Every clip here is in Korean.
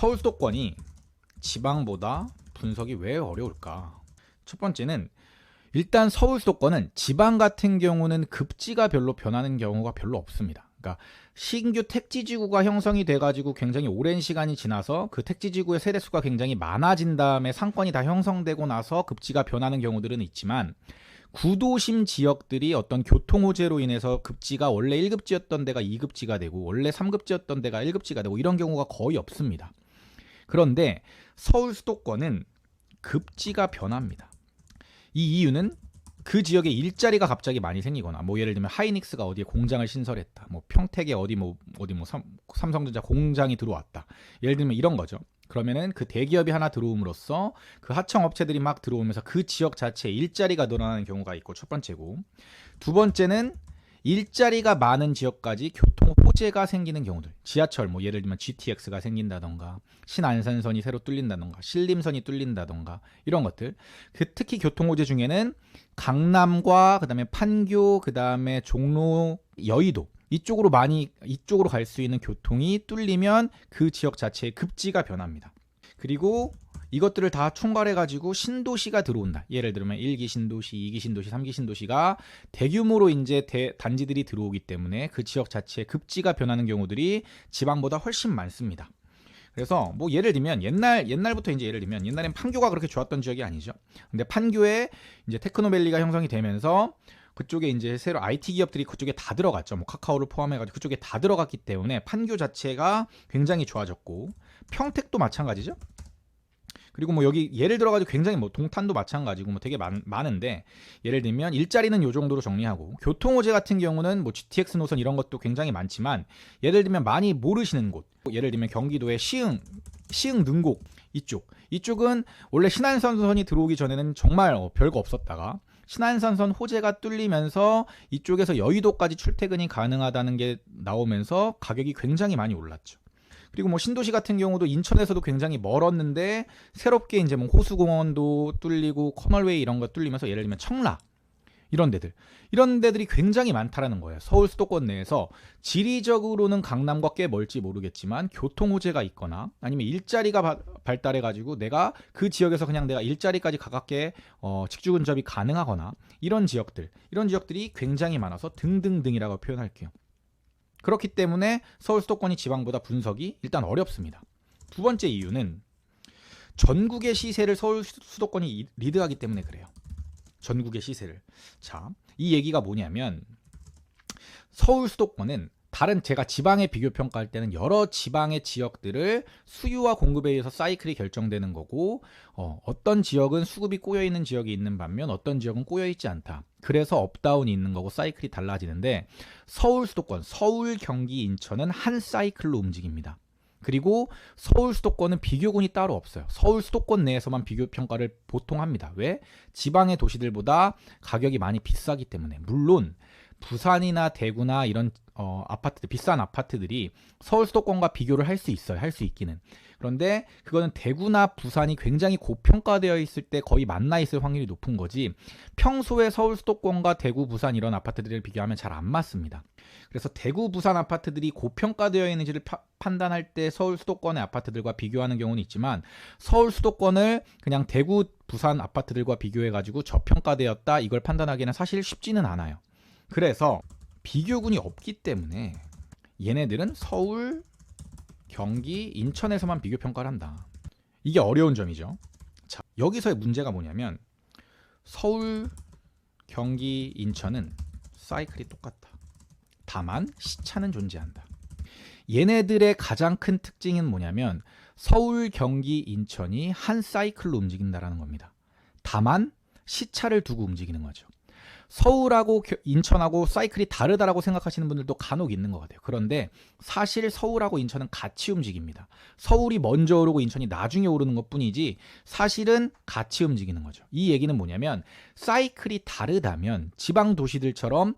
서울 수도권이 지방보다 분석이 왜 어려울까? 첫 번째는 일단 서울 수도권은 지방 같은 경우는 급지가 별로 변하는 경우가 별로 없습니다. 그러니까 신규 택지지구가 형성이 돼가지고 굉장히 오랜 시간이 지나서 그 택지지구의 세대수가 굉장히 많아진 다음에 상권이 다 형성되고 나서 급지가 변하는 경우들은 있지만, 구도심 지역들이 어떤 교통호재로 인해서 급지가 원래 1급지였던 데가 2급지가 되고 원래 3급지였던 데가 1급지가 되고 이런 경우가 거의 없습니다. 그런데 서울 수도권은 급지가 변합니다. 이 이유는 그 지역에 일자리가 갑자기 많이 생기거나, 뭐 예를 들면 하이닉스가 어디에 공장을 신설했다, 뭐 평택에 어디 삼성전자 공장이 들어왔다, 예를 들면 이런 거죠. 그러면은 그 대기업이 하나 들어옴으로써 그 하청 업체들이 막 들어오면서 그 지역 자체에 일자리가 늘어나는 경우가 있고, 첫 번째고, 두 번째는 일자리가 많은 지역까지 교통 호재가 생기는 경우들, 지하철 뭐 예를 들면 GTX가 생긴다던가, 신안산선이 새로 뚫린다던가, 신림선이 뚫린다던가, 이런 것들. 특히 교통 호재 중에는 강남과 그다음에 판교, 그다음에 종로, 여의도 이쪽으로 갈 수 있는 교통이 뚫리면 그 지역 자체의 급지가 변합니다. 그리고 이것들을 다 총괄해가지고 신도시가 들어온다. 예를 들면 1기 신도시, 2기 신도시, 3기 신도시가 대규모로 이제 단지들이 들어오기 때문에 그 지역 자체의 급지가 변하는 경우들이 지방보다 훨씬 많습니다. 그래서 뭐 예를 들면 옛날부터 이제 예를 들면 옛날엔 판교가 그렇게 좋았던 지역이 아니죠. 근데 판교에 이제 테크노밸리가 형성이 되면서 그쪽에 이제 새로 IT 기업들이 그쪽에 다 들어갔죠. 뭐 카카오를 포함해가지고 그쪽에 다 들어갔기 때문에 판교 자체가 굉장히 좋아졌고, 평택도 마찬가지죠. 그리고 뭐 여기 예를 들어가지고 굉장히 뭐 동탄도 마찬가지고 뭐 되게 많은데, 예를 들면 일자리는 요 정도로 정리하고, 교통호재 같은 경우는 뭐 GTX 노선 이런 것도 굉장히 많지만, 예를 들면 많이 모르시는 곳, 예를 들면 경기도의 시흥 능곡 이쪽은 원래 신안산선이 들어오기 전에는 정말 별거 없었다가 신안산선 호재가 뚫리면서 이쪽에서 여의도까지 출퇴근이 가능하다는 게 나오면서 가격이 굉장히 많이 올랐죠. 그리고 뭐 신도시 같은 경우도 인천에서도 굉장히 멀었는데 새롭게 이제 뭐 호수공원도 뚫리고 커널웨이 이런 거 뚫리면서, 예를 들면 청라 이런 데들이 굉장히 많다라는 거예요. 서울 수도권 내에서 지리적으로는 강남과 꽤 멀지 모르겠지만 교통 호재가 있거나 아니면 일자리가 발달해가지고 내가 그 지역에서 그냥 내가 일자리까지 가깝게 직주 근접이 가능하거나, 이런 지역들이 굉장히 많아서 등등등이라고 표현할게요. 그렇기 때문에 서울 수도권이 지방보다 분석이 일단 어렵습니다. 두 번째 이유는 전국의 시세를 서울 수도권이 리드하기 때문에 그래요. 전국의 시세를. 자, 이 얘기가 뭐냐면, 서울 수도권은 제가 지방에 비교 평가할 때는 여러 지방의 지역들을 수요와 공급에 의해서 사이클이 결정되는 거고, 어떤 지역은 수급이 꼬여있는 지역이 있는 반면 어떤 지역은 꼬여있지 않다. 그래서 업다운이 있는 거고 사이클이 달라지는데, 서울 수도권, 서울, 경기, 인천은 한 사이클로 움직입니다. 그리고 서울 수도권은 비교군이 따로 없어요. 서울 수도권 내에서만 비교 평가를 보통 합니다. 왜? 지방의 도시들보다 가격이 많이 비싸기 때문에. 물론 부산이나 대구나 이런 비싼 아파트들이 서울 수도권과 비교를 할 수 있어요. 할 수 있기는. 그런데 그거는 대구나 부산이 굉장히 고평가되어 있을 때 거의 만나 있을 확률이 높은 거지, 평소에 서울 수도권과 대구, 부산 이런 아파트들을 비교하면 잘 안 맞습니다. 그래서 대구, 부산 아파트들이 고평가되어 있는지를 판단할 때 서울 수도권의 아파트들과 비교하는 경우는 있지만, 서울 수도권을 그냥 대구, 부산 아파트들과 비교해가지고 저평가되었다 이걸 판단하기는 사실 쉽지는 않아요. 그래서 비교군이 없기 때문에 얘네들은 서울, 경기, 인천에서만 비교 평가를 한다. 이게 어려운 점이죠. 자, 여기서의 문제가 뭐냐면, 서울, 경기, 인천은 사이클이 똑같다. 다만 시차는 존재한다. 얘네들의 가장 큰 특징은 뭐냐면, 서울, 경기, 인천이 한 사이클로 움직인다라는 겁니다. 다만 시차를 두고 움직이는 거죠. 서울하고 인천하고 사이클이 다르다라고 생각하시는 분들도 간혹 있는 것 같아요. 그런데 사실 서울하고 인천은 같이 움직입니다. 서울이 먼저 오르고 인천이 나중에 오르는 것 뿐이지 사실은 같이 움직이는 거죠. 이 얘기는 뭐냐면, 사이클이 다르다면 지방 도시들처럼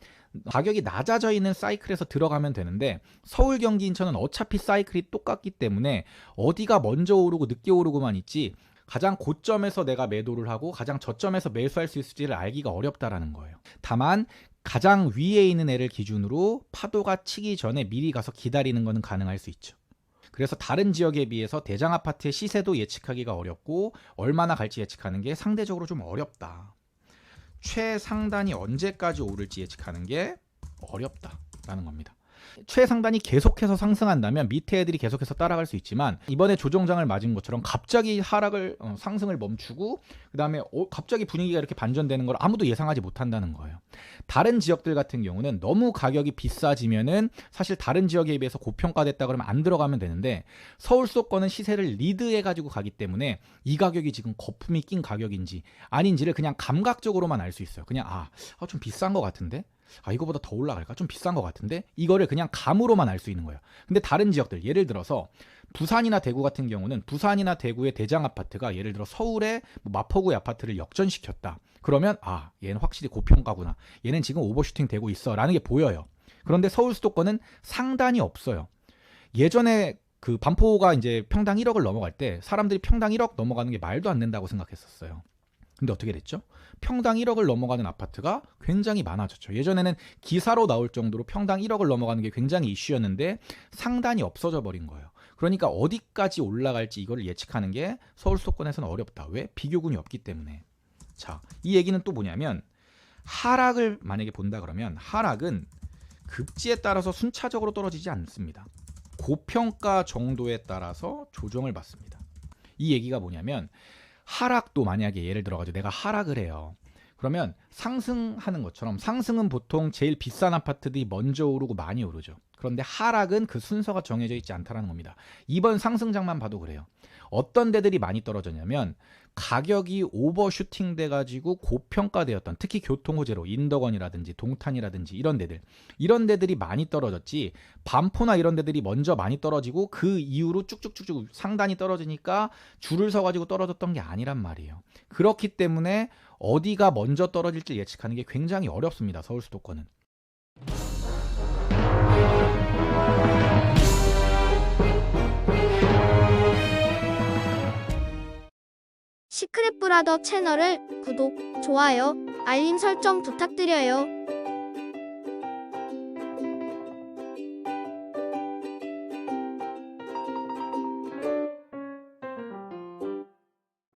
가격이 낮아져 있는 사이클에서 들어가면 되는데, 서울, 경기, 인천은 어차피 사이클이 똑같기 때문에 어디가 먼저 오르고 늦게 오르고만 있지 가장 고점에서 내가 매도를 하고 가장 저점에서 매수할 수 있을지를 알기가 어렵다라는 거예요. 다만 가장 위에 있는 애를 기준으로 파도가 치기 전에 미리 가서 기다리는 것은 가능할 수 있죠. 그래서 다른 지역에 비해서 대장 아파트의 시세도 예측하기가 어렵고 얼마나 갈지 예측하는 게 상대적으로 좀 어렵다. 최상단이 언제까지 오를지 예측하는 게 어렵다라는 겁니다. 최상단이 계속해서 상승한다면 밑에 애들이 계속해서 따라갈 수 있지만 이번에 조정장을 맞은 것처럼 갑자기 상승을 멈추고 그 다음에 갑자기 분위기가 이렇게 반전되는 걸 아무도 예상하지 못한다는 거예요. 다른 지역들 같은 경우는 너무 가격이 비싸지면은 사실 다른 지역에 비해서 고평가됐다 그러면 안 들어가면 되는데 서울 수도권은 시세를 리드해 가지고 가기 때문에 이 가격이 지금 거품이 낀 가격인지 아닌지를 그냥 감각적으로만 알 수 있어요. 그냥 좀 비싼 것 같은데? 이거보다 더 올라갈까? 좀 비싼 것 같은데? 이거를 그냥 감으로만 알 수 있는 거예요. 근데 다른 지역들, 예를 들어서 부산이나 대구 같은 경우는 부산이나 대구의 대장 아파트가 예를 들어 서울의 마포구의 아파트를 역전시켰다. 그러면 얘는 확실히 고평가구나. 얘는 지금 오버슈팅 되고 있어 라는 게 보여요. 그런데 서울 수도권은 상단이 없어요. 예전에 그 반포가 이제 평당 1억을 넘어갈 때 사람들이 평당 1억 넘어가는 게 말도 안 된다고 생각했었어요. 근데 어떻게 됐죠? 평당 1억을 넘어가는 아파트가 굉장히 많아졌죠. 예전에는 기사로 나올 정도로 평당 1억을 넘어가는 게 굉장히 이슈였는데 상단이 없어져 버린 거예요. 그러니까 어디까지 올라갈지 이걸 예측하는 게 서울 수도권에서는 어렵다. 왜? 비교군이 없기 때문에. 자, 이 얘기는 또 뭐냐면 하락을 만약에 본다 그러면 하락은 급지에 따라서 순차적으로 떨어지지 않습니다. 고평가 정도에 따라서 조정을 받습니다. 이 얘기가 뭐냐면 하락도 만약에 예를 들어가지고 내가 하락을 해요. 그러면 상승하는 것처럼 상승은 보통 제일 비싼 아파트들이 먼저 오르고 많이 오르죠. 그런데 하락은 그 순서가 정해져 있지 않다는 겁니다. 이번 상승장만 봐도 그래요. 어떤 데들이 많이 떨어졌냐면 가격이 오버슈팅 돼가지고 고평가되었던 특히 교통호재로 인덕원이라든지 동탄이라든지 이런 데들이 많이 떨어졌지 반포나 이런 데들이 먼저 많이 떨어지고 그 이후로 쭉쭉쭉쭉 상단이 떨어지니까 줄을 서가지고 떨어졌던 게 아니란 말이에요. 그렇기 때문에 어디가 먼저 떨어질지 예측하는 게 굉장히 어렵습니다. 서울 수도권은. 시크릿 브라더 채널을 구독, 좋아요, 알림 설정 부탁드려요.